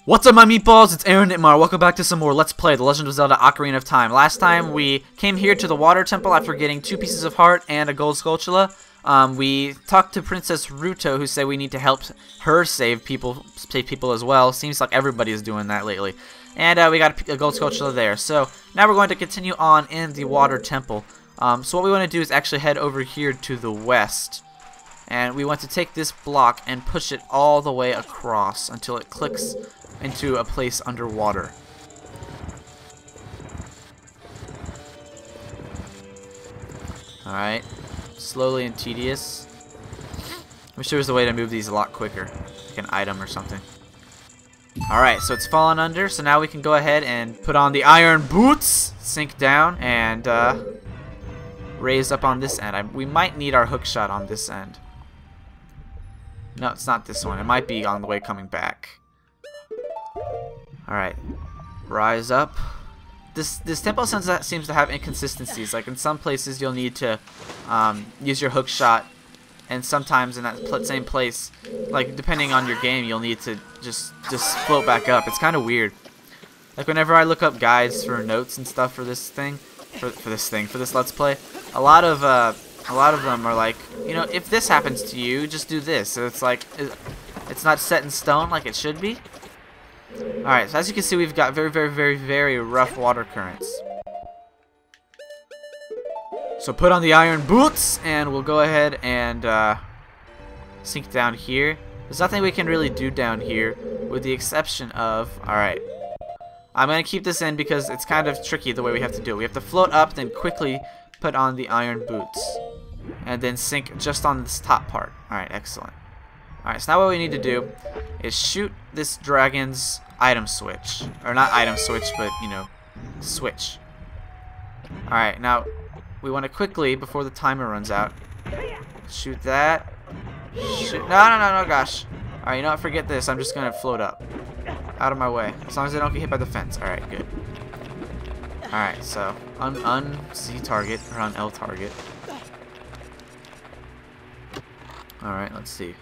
What's up, my meatballs? It's Aaronitmar. Welcome back to some more Let's Play The Legend of Zelda Ocarina of Time. Last time we came here to the water temple after getting 2 pieces of heart and a gold skulltula. We talked to Princess Ruto, who said we need to help her save people as well. Seems like everybody is doing that lately. And we got a gold skulltula there. So now we're going to continue on in the water temple. So what we want to do is actually head over here to the west. And we want to take this block and push it all the way across until it clicks into a place underwater. Alright. Slowly and tedious. I wish there was a way to move these a lot quicker. Like an item or something. Alright, so it's fallen under, so now we can go ahead and put on the iron boots, sink down, and raise up on this end. We might need our hook shot on this end. No, it's not this one. It might be on the way coming back. Alright. Rise up. This tempo seems to have inconsistencies. Like in some places you'll need to use your hook shot, and sometimes in that same place, like depending on your game, you'll need to just float back up. It's kind of weird. Like whenever I look up guides for notes and stuff for this thing, for this Let's Play, a lot of them are like, you know, if this happens to you, just do this. So it's like, it's not set in stone like it should be. Alright, so as you can see, we've got very rough water currents. So put on the iron boots, and we'll go ahead and sink down here. There's nothing we can really do down here, with the exception of... Alright. I'm going to keep this in because it's kind of tricky the way we have to do it. We have to float up, then quickly put on the iron boots. And then sink just on this top part. Alright, excellent. Alright, so now what we need to do is shoot this dragon's item switch. Or not item switch, but, you know, switch. Alright, now we want to quickly, before the timer runs out, shoot that. Shoot. No, gosh. Alright, you know what? Forget this. I'm just going to float up. Out of my way. As long as I don't get hit by the fence. Alright, good. Alright, so un-C target, or un-L target. Alright, let's see.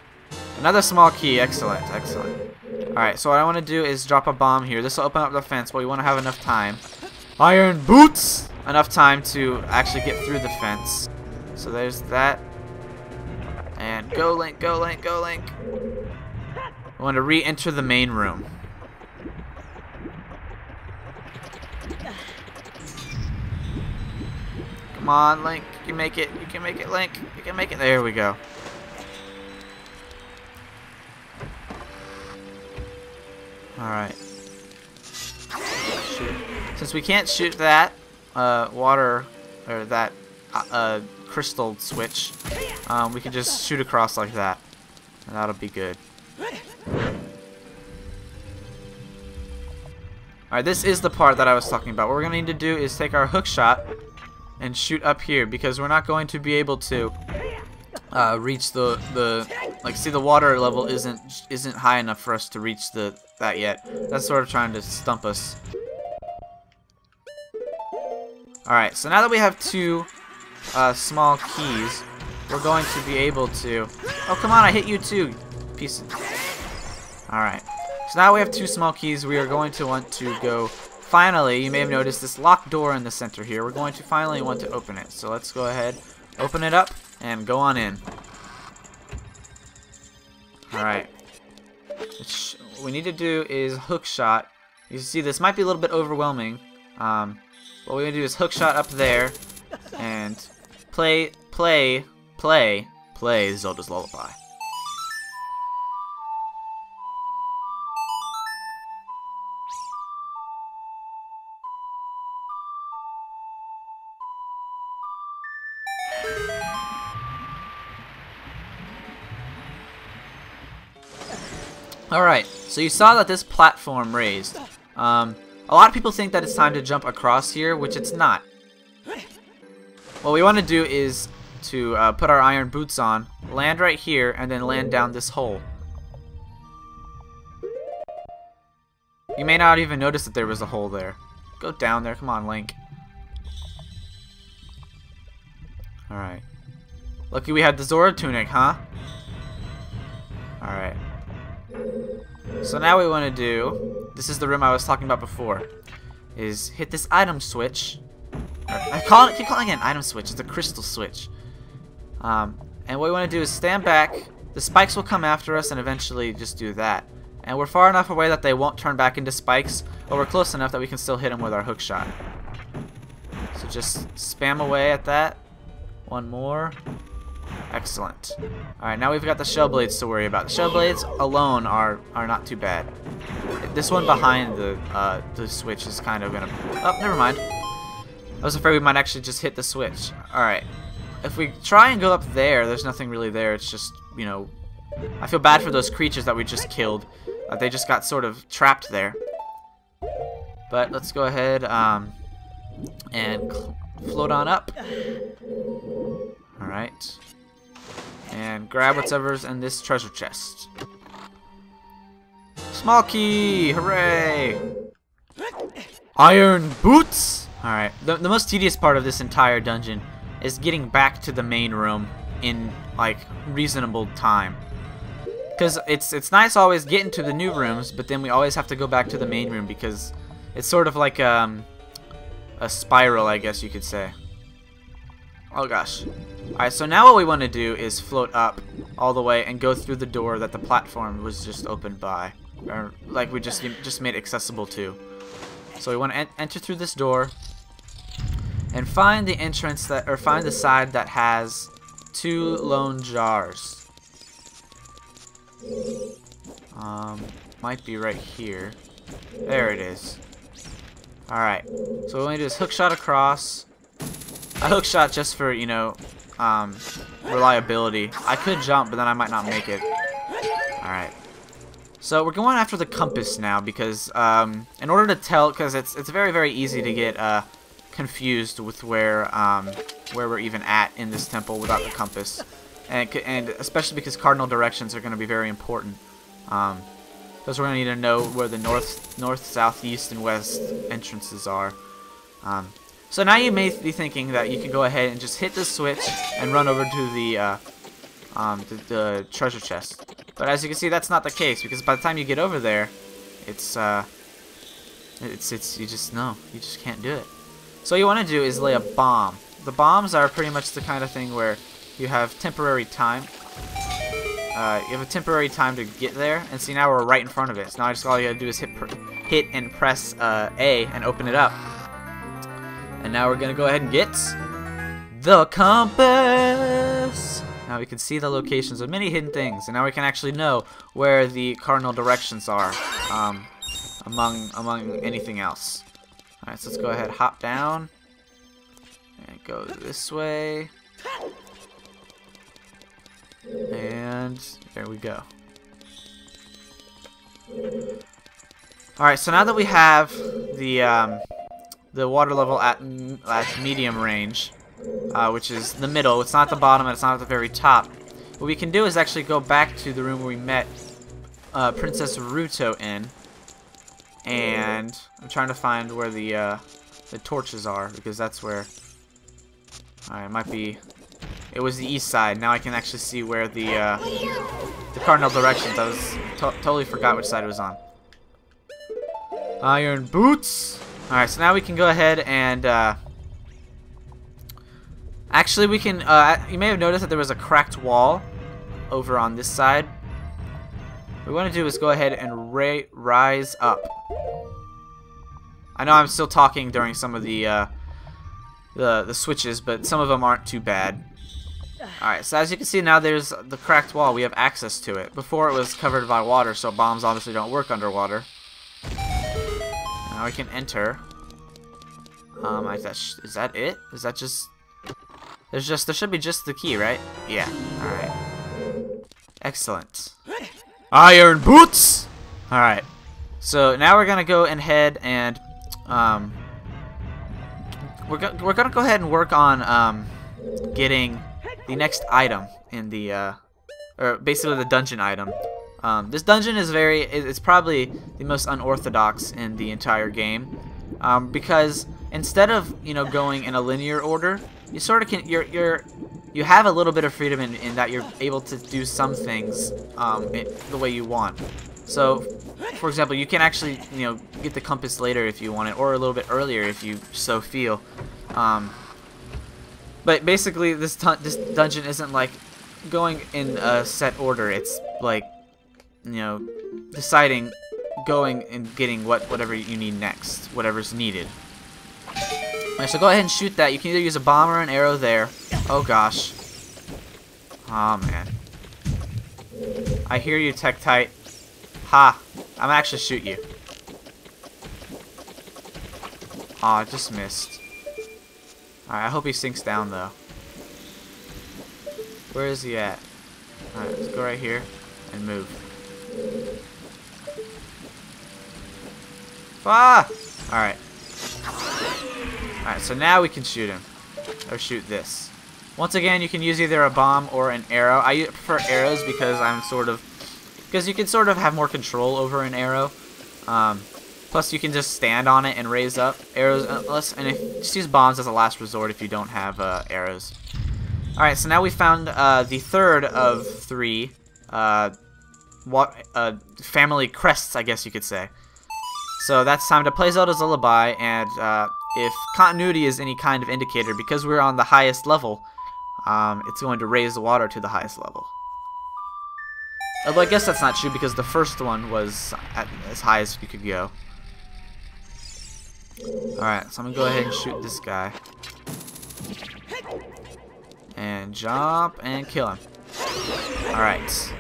Another small key. Excellent, excellent. Alright, so what I want to do is drop a bomb here. This will open up the fence, but we want to have enough time. Iron boots! Enough time to actually get through the fence. So there's that. And go, Link, go, Link, go, Link. I want to re-enter the main room. Come on, Link. You can make it. You can make it, Link. You can make it. There we go. Alright. Since we can't shoot that water, or that crystal switch, we can just shoot across like that. And that'll be good. Alright, this is the part that I was talking about. What we're going to need to do is take our hook shot and shoot up here, because we're not going to be able to reach like, see, the water level isn't high enough for us to reach that yet. That's sort of trying to stump us. Alright, so now that we have 2 small keys, we're going to be able to... Oh, come on, I hit you too, piece of... Alright, so now we have 2 small keys. We are going to want to go... Finally, you may have noticed this locked door in the center here. We're going to finally want to open it. So let's go ahead, open it up, and go on in. Alright. What we need to do is hook shot. You see, this might be a little bit overwhelming. What we're going to do is hook shot up there, and play Zelda's Lullaby. Alright, so you saw that this platform raised. A lot of people think that it's time to jump across here, which it's not. What we want to do is to put our iron boots on, land right here, and then land down this hole. You may not even notice that there was a hole there. Go down there, come on, Link. Alright. Lucky we had the Zora tunic, huh? Alright. So now we want to do, this is the room I was talking about before, is hit this item switch. Keep calling it an item switch. It's a crystal switch. And what we want to do is stand back. The spikes will come after us and eventually just do that. And we're far enough away that they won't turn back into spikes, but we're close enough that we can still hit them with our hook shot. So just spam away at that. One more. Excellent. Alright, now we've got the shell blades to worry about. The shell blades alone are not too bad. This one behind the switch is kind of gonna... Oh, never mind. I was afraid we might actually just hit the switch. Alright. If we try and go up there, there's nothing really there. It's just, you know... I feel bad for those creatures that we just killed. They just got sort of trapped there. But let's go ahead and float on up. Alright. And grab whatever's in this treasure chest. Small key! Hooray! Iron boots! Alright. The most tedious part of this entire dungeon is getting back to the main room in, like, reasonable time. Because it's nice always getting to the new rooms, but then we always have to go back to the main room because it's sort of like a spiral, I guess you could say. Oh gosh. Alright, so now what we want to do is float up all the way and go through the door that the platform was just opened by. Or like we just made accessible to. So we want to enter through this door and find the entrance that, or find the side that has 2 lone jars. Might be right here. There it is. Alright. So what we want to do is hook shot across. A hook shot just for, you know, reliability. I could jump, but then I might not make it. Alright. So we're going after the compass now because in order to tell, because it's very, very easy to get confused with where we're even at in this temple without the compass. And especially because cardinal directions are going to be very important. Because we're going to need to know where the north, south, east, and west entrances are. So now you may be thinking that you can go ahead and just hit the switch and run over to the treasure chest. But as you can see, that's not the case because by the time you get over there, you just can't do it. So what you want to do is lay a bomb. The bombs are pretty much the kind of thing where you have temporary time. You have a temporary time to get there, and see now we're right in front of it. So now all you gotta do is hit and press A and open it up. And now we're gonna go ahead and get the compass. Now we can see the locations of many hidden things, and now we can actually know where the cardinal directions are among anything else. All right, so let's go ahead, hop down, and go this way. And there we go. Alright, so now that we have the water level at medium range, which is the middle, it's not at the bottom and it's not at the very top, what we can do is actually go back to the room where we met Princess Ruto in, and I'm trying to find where the torches are, because that's where... Alright, it might be... It was the east side. Now I can actually see where the cardinal directions. I was totally forgot which side it was on. Iron boots. All right, so now we can go ahead and actually we can. You may have noticed that there was a cracked wall over on this side. What we want to do is go ahead and rise up. I know I'm still talking during some of the switches, but some of them aren't too bad. Alright, so as you can see now there's the cracked wall. We have access to it. Before it was covered by water, so bombs obviously don't work underwater. Now we can enter. Is that it? Is that just... there should be just the key, right? Yeah. Alright. Excellent. Iron boots! Alright. So now we're gonna go ahead and we're gonna go ahead and work on getting the next item in the or basically the dungeon item. This dungeon is it's probably the most unorthodox in the entire game, because instead of, you know, going in a linear order, you sort of can you have a little bit of freedom in that you're able to do some things the way you want. So, for example, you can actually, you know, get the compass later if you want it, or a little bit earlier if you so feel. But basically, this dungeon isn't like going in a set order. It's like, you know, deciding, going and getting whatever you need next, whatever's needed. Alright, so go ahead and shoot that. You can either use a bomb or an arrow there. Oh gosh. Oh man. I hear you, Tektite. Ha! I'm gonna actually shoot you. Aw, I just missed. Alright, I hope he sinks down though. Where is he at? Alright, let's go right here and move. Ah! Alright. Alright, so now we can shoot him. Or shoot this. Once again, you can use either a bomb or an arrow. I prefer arrows because because you can sort of have more control over an arrow. Plus, you can just stand on it and raise up arrows. Just use bombs as a last resort if you don't have arrows. Alright, so now we found the third of 3 family crests, I guess you could say. So that's time to play Zelda's Lullaby, and if continuity is any kind of indicator, because we're on the highest level, it's going to raise the water to the highest level. Although I guess that's not true because the first one was at as high as you could go. Alright, so I'm going to go ahead and shoot this guy. And jump and kill him. Alright.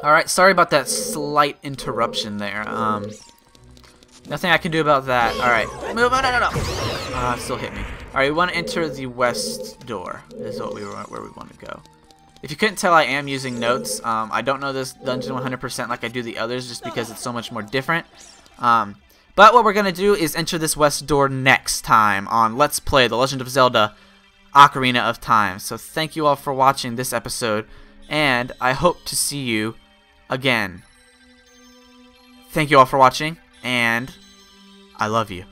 Alright, sorry about that slight interruption there. Nothing I can do about that. Alright. Move on, no. Still hit me. Alright, we want to enter the west door. This is where we want to go. If you couldn't tell, I am using notes. I don't know this dungeon 100% like I do the others just because it's so much more different. But what we're going to do is enter this west door next time on Let's Play The Legend of Zelda Ocarina of Time. So thank you all for watching this episode, and I hope to see you again. Thank you all for watching, and I love you.